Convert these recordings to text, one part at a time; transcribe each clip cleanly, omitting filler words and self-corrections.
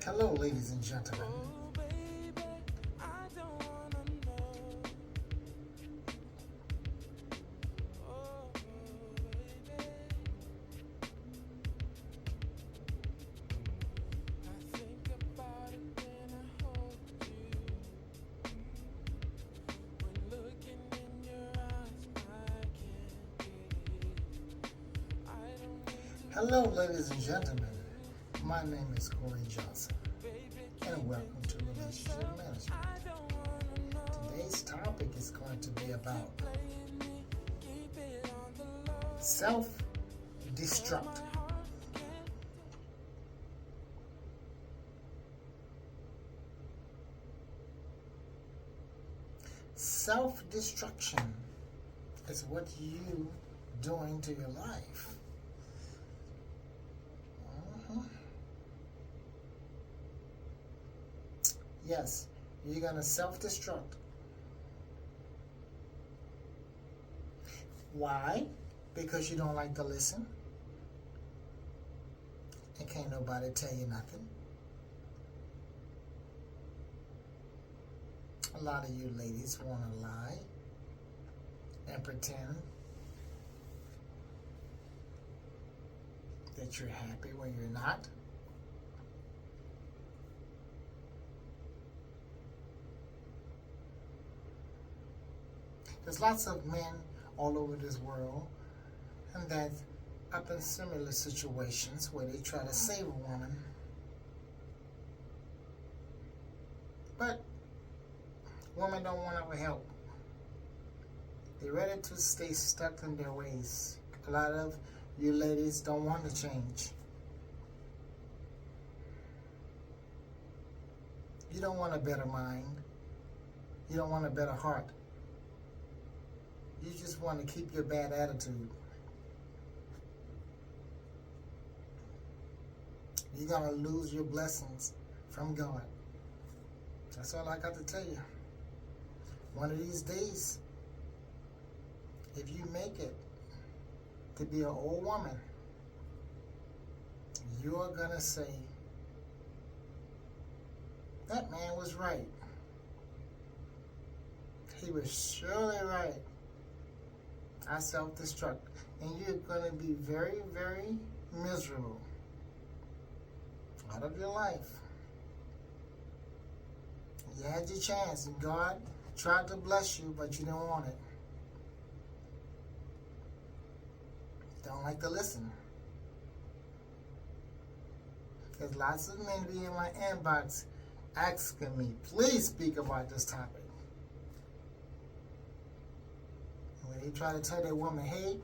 Hello, ladies and gentlemen. Hello, ladies and gentlemen. My name is Corey Johnson, and welcome to Relationship Management. Today's topic is going to be about self-destruct. Self-destruction is what you doing to your life. Yes, you're going to self-destruct. Why? Because you don't like to listen. And can't nobody tell you nothing. A lot of you ladies want to lie and pretend that you're happy when you're not. There's lots of men all over this world and that up in similar situations where they try to save a woman, but women don't want our help. They're ready to stay stuck in their ways. A lot of you ladies don't want to change. You don't want a better mind. You don't want a better heart. You just want to keep your bad attitude. You're going to lose your blessings from God. That's all I got to tell you. One of these days, if you make it to be an old woman, you're going to say, that man was right. He was surely right. I self-destruct. And you're going to be very, very miserable out of your life. You had your chance, and God tried to bless you, but you didn't want it. Don't like to listen. There's lots of men be in my inbox asking me, please speak about this topic. When they try to tell their woman, hey,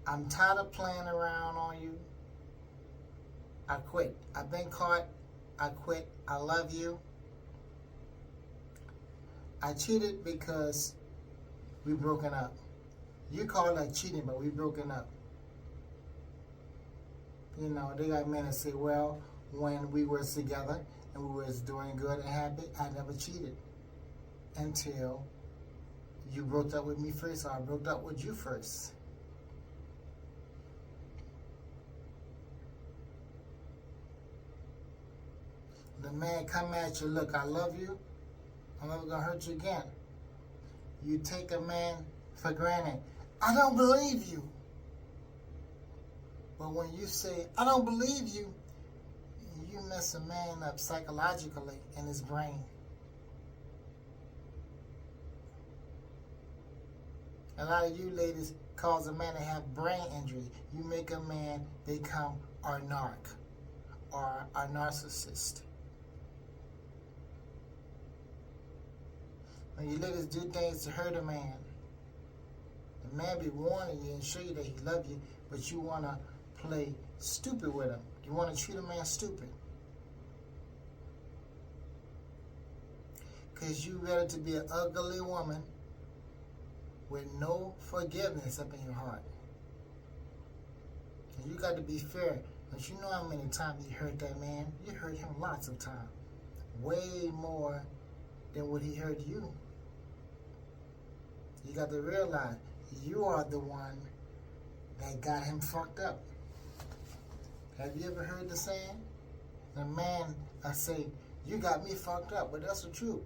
I'm tired of playing around on you. I quit. I've been caught. I quit. I love you. I cheated because we broken up. You call that cheating, but we broken up. You know, they got men that say, well, when we were together and we was doing good and happy, I never cheated until you broke up with me first, or I broke up with you first. The man come at you, look, I love you. I'm never going to hurt you again. You take a man for granted. I don't believe you. But when you say, I don't believe you, you mess a man up psychologically in his brain. A lot of you ladies cause a man to have brain injury. You make a man become a narc or a narcissist. When you ladies do things to hurt a man, the man be warning you and show you that he love you, but you want to play stupid with him. You want to treat a man stupid. Because you ready to be an ugly woman with no forgiveness up in your heart. And you got to be fair. But you know how many times you hurt that man? You hurt him lots of times. Way more than what he hurt you. You got to realize you are the one that got him fucked up. Have you ever heard the saying? The man, I say, you got me fucked up, but that's the truth.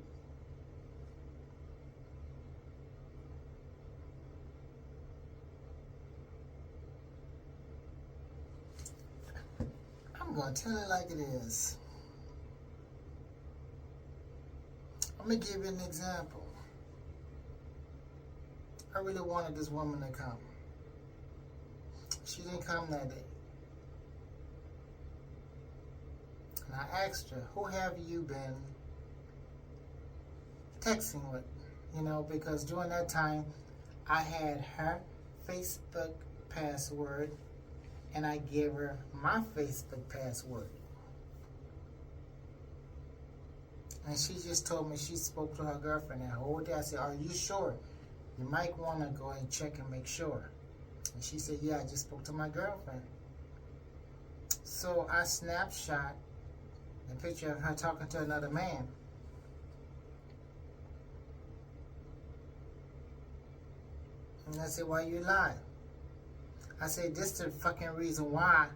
I'm gonna tell it like it is. I'm gonna give you an example. I really wanted this woman to come. She didn't come that day. And I asked her, who have you been texting with? You know, because during that time, I had her Facebook password and I gave her my Facebook password. And she just told me she spoke to her girlfriend that whole day. I said, are you sure? You might want to go and check and make sure. And she said, yeah, I just spoke to my girlfriend. So I snapshot a picture of her talking to another man. And I said, why you lie? I said, this is the fucking reason why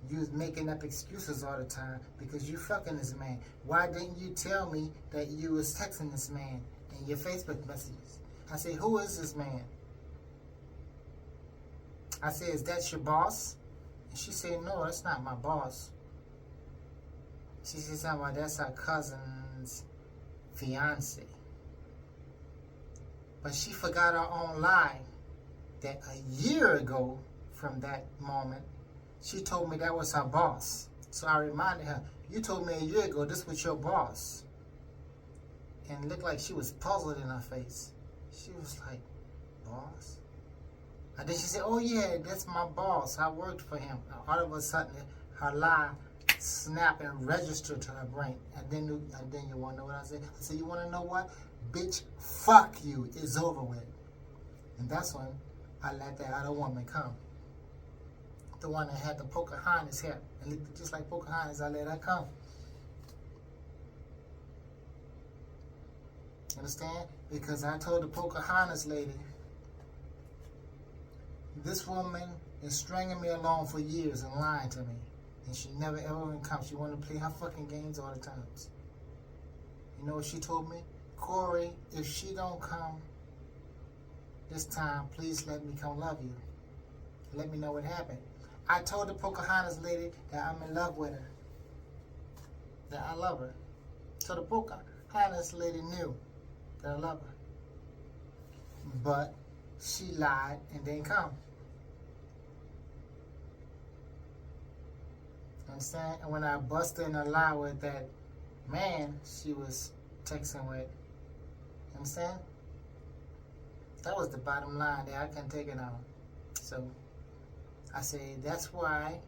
you making up excuses all the time, because you fucking this man. Why didn't you tell me that you was texting this man in your Facebook messages? I said, who is this man? I said, is that your boss? And she said, no, that's not my boss. She said something about that's her cousin's fiance. But she forgot her own lie that a year ago from that moment, she told me that was her boss. So I reminded her, you told me a year ago this was your boss. And it looked like she was puzzled in her face. She was like, boss? And then she said, oh yeah, that's my boss. I worked for him. All of a sudden, her lie snapped and registered to her brain. And then you want to know what I said? I said, you want to know what? Bitch, fuck you. It's over with. And that's when I let that other woman come. The one that had the Pocahontas hair. And looked just like Pocahontas, I let her come. Understand? Because I told the Pocahontas lady, this woman is stringing me along for years and lying to me. And she never ever even comes. She wanted to play her fucking games all the times. You know what she told me? Corey, if she don't come this time, please let me come love you. Let me know what happened. I told the Pocahontas lady that I'm in love with her. That I love her. So the Pocahontas lady knew that I love her. But she lied and didn't come. Understand? And when I busted in a lie with that man she was texting with, understand? That was the bottom line there. I couldn't take it on. So I say that's why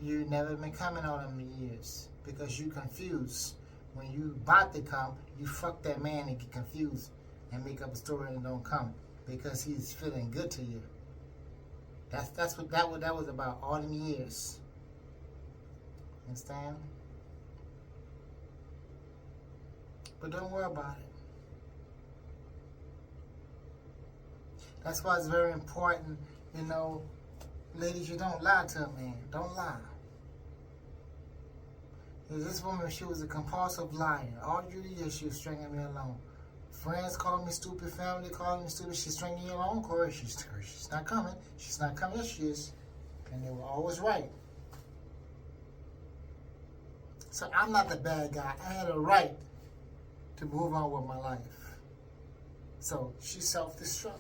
you never been coming on them years, because you confused. When you about to come, you fuck that man and get confused and make up a story and don't come because he's feeling good to you. That's what that was about all them years. Understand? But don't worry about it. That's why it's very important, you know, ladies, you don't lie to a man. Don't lie. This woman, she was a compulsive liar. All you years she was stringing me along. Friends calling me stupid, family calling me stupid. She's stringing you along, Corey. She's not coming. She's not coming. Yes, she is. And they were always right. So I'm not the bad guy. I had a right to move on with my life. So she self-destruct.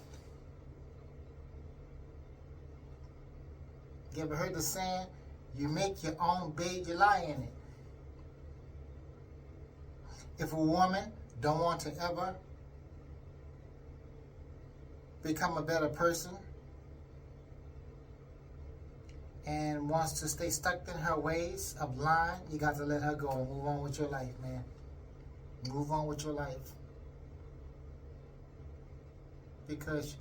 You ever heard the saying, you make your own bed, you lie in it? If a woman don't want to ever become a better person and wants to stay stuck in her ways of lying, you got to let her go and move on with your life, man. Move on with your life. Because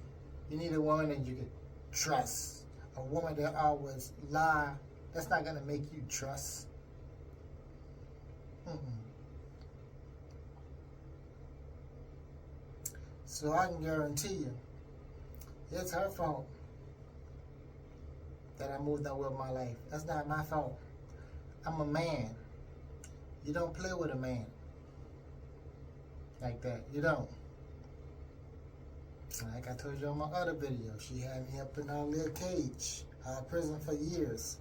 you need a woman that you can trust. A woman that always lie, that's not going to make you trust. So I can guarantee you, it's her fault that I moved on with my life. That's not my fault. I'm a man. You don't play with a man like that. You don't. Like I told you on my other video, she had me up in our little cage, prison for years.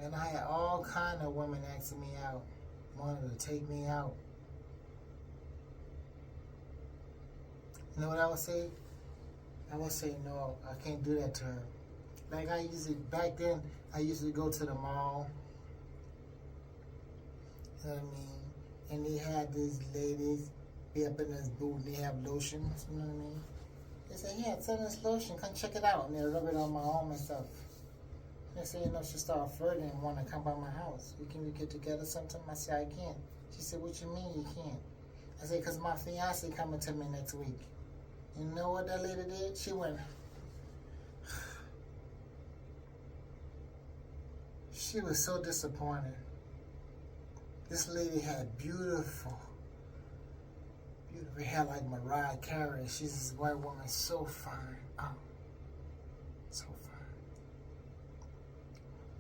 And I had all kind of women asking me out, wanted to take me out. You know what I would say? I would say, no, I can't do that to her. Like back then, I used to go to the mall. You know what I mean? And they had these ladies be up in this booth and they have lotions, you know what I mean? They say, yeah, it's in this lotion, come check it out. And they rub it on my arm and stuff. They say, you know, she started flirting and want to come by my house. Can we get together sometime? I said, I can't. She said, what you mean you can't? I said, because my fiance coming to me next week. You know what that lady did? She went, she was so disappointed. This lady had beautiful hair like Mariah Carey. She's this white woman, so fine. Oh, so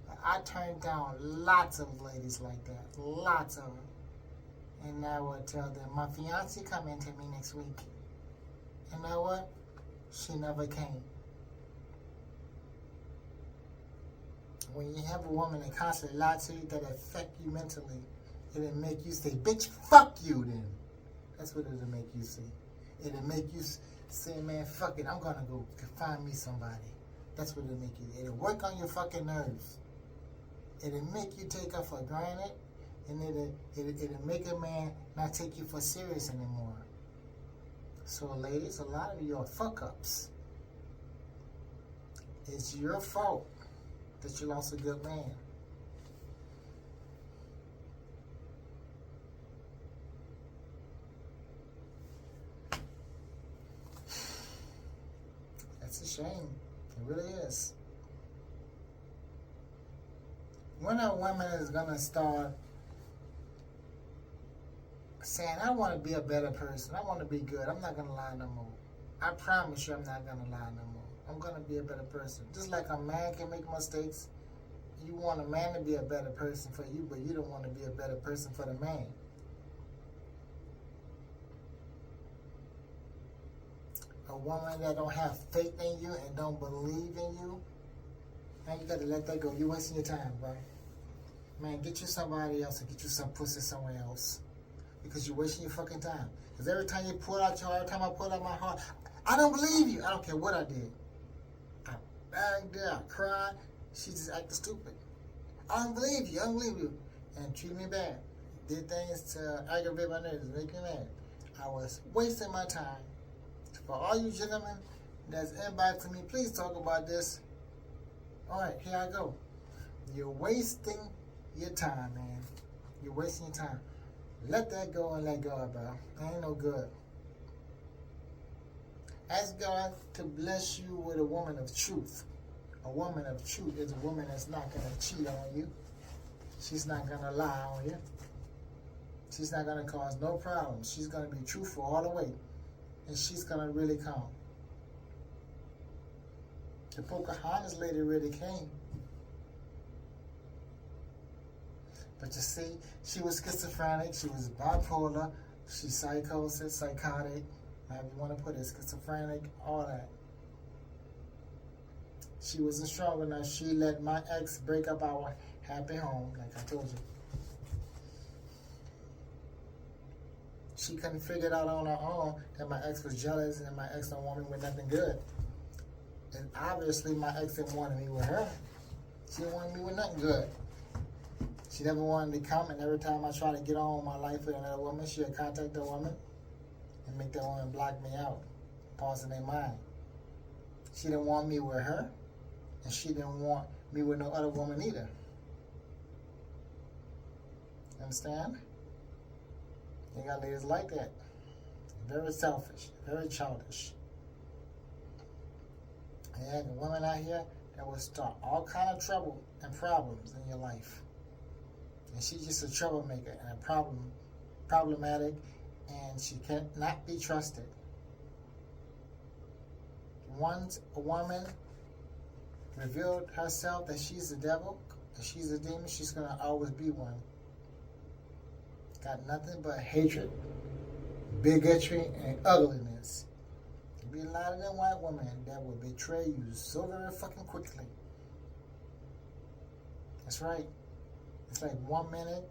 fine. I turned down lots of ladies like that. Lots of them. And I would tell them, my fiance coming to me next week. You know what? She never came. When you have a woman that constantly lies to you, that affect you mentally, it'll make you say, bitch, fuck you then. That's what it'll make you say. It'll make you say, man, fuck it, I'm gonna go find me somebody. That's what it'll make you. It'll work on your fucking nerves. It'll make you take her for granted, and it'll make a man not take you for serious anymore. So ladies, a lot of you are fuck-ups. It's your fault that you lost a good man. That's a shame. It really is. When a woman is going to start saying, I want to be a better person, I want to be good, I'm not going to lie no more. I promise you I'm not going to lie no more. I'm going to be a better person. Just like a man can make mistakes, you want a man to be a better person for you, but you don't want to be a better person for the man. A woman that don't have faith in you and don't believe in you, man, you got to let that go. You're wasting your time, bro. Man, get you somebody else and get you some pussy somewhere else. Because you're wasting your fucking time. Because every time you pull out your heart, every time I pull out my heart, I don't believe you. I don't care what I did. I begged her, I cried. She just acted stupid. I don't believe you. I don't believe you. And treated me bad. Did things to aggravate my nerves, make me mad. I was wasting my time. For all you gentlemen that's inboxing me, please talk about this. All right, here I go. You're wasting your time, man. You're wasting your time. Let that go and let God, bro. That ain't no good. Ask God to bless you with a woman of truth. A woman of truth is a woman that's not going to cheat on you. She's not going to lie on you. She's not going to cause no problems. She's going to be truthful all the way. And she's going to really come. The Pocahontas lady really came. But you see, she was schizophrenic, she was bipolar, she's psychosis, psychotic, however you want to put it, schizophrenic, all that. She wasn't strong enough. She let my ex break up our happy home, like I told you. She couldn't figure it out on her own that my ex was jealous and my ex don't want me with nothing good. And obviously my ex didn't want me with her. She didn't want me with nothing good. She never wanted to come, and every time I try to get on with my life with another woman, she'll contact the woman and make that woman block me out, pausing their mind. She didn't want me with her, and she didn't want me with no other woman either. Understand? You got ladies like that. Very selfish, very childish. And women out here that will start all kind of trouble and problems in your life. And she's just a troublemaker and a problematic, and she cannot be trusted. Once a woman revealed herself that she's the devil If she's a demon, she's going to always be one. Got nothing but hatred, bigotry, and ugliness. There'll be a lot of them white women that will betray you so very fucking quickly. That's right. It's like 1 minute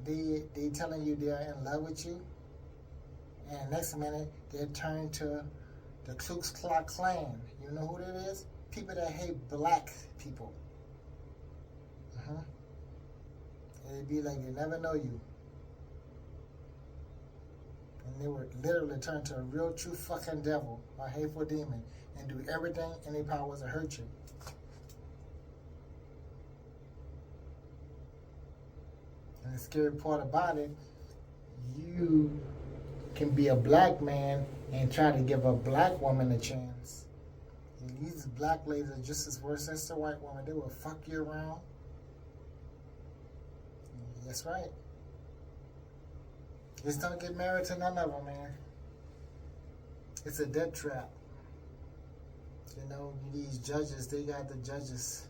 they telling you they're in love with you, and next minute they turn to the Ku Klux Klan. You know who that is? People that hate black people. It'd be like they never know you. And they would literally turn to a real true fucking devil or hateful demon and do everything in their powers to hurt you. And the scary part about it, you can be a black man and try to give a black woman a chance. And these black ladies are just as worse as the white woman. They will fuck you around. That's right. Just don't get married to none of them, man. It's a death trap. You know, these judges, they got the judges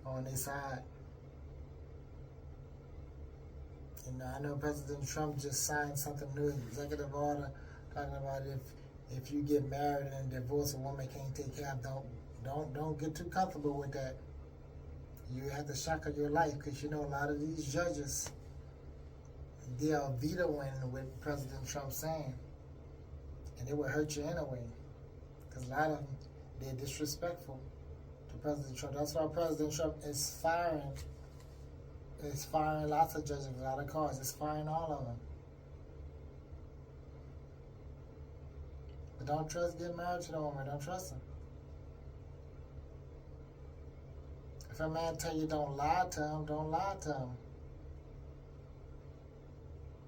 on their side. You know, I know President Trump just signed something new, executive order, talking about if you get married and divorce, a woman can't take care of. Don't get too comfortable with that. You have the shock of your life, because you know a lot of these judges, they are vetoing what President Trump's saying, and it will hurt you anyway, because a lot of them, they're disrespectful to President Trump. That's why President Trump is firing lots of judges without a cause. It's firing all of them. But don't get married to the woman. Don't trust him. If a man tell you don't lie to him, don't lie to him.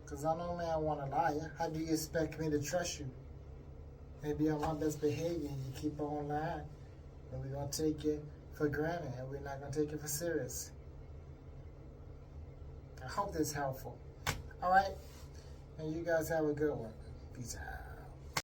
Because I know man want a liar. How do you expect me to trust you? Maybe on my best behavior and you keep on lying. And we're going to take it for granted and we're not going to take it for serious. I hope this is helpful. All right? And you guys have a good one. Peace out.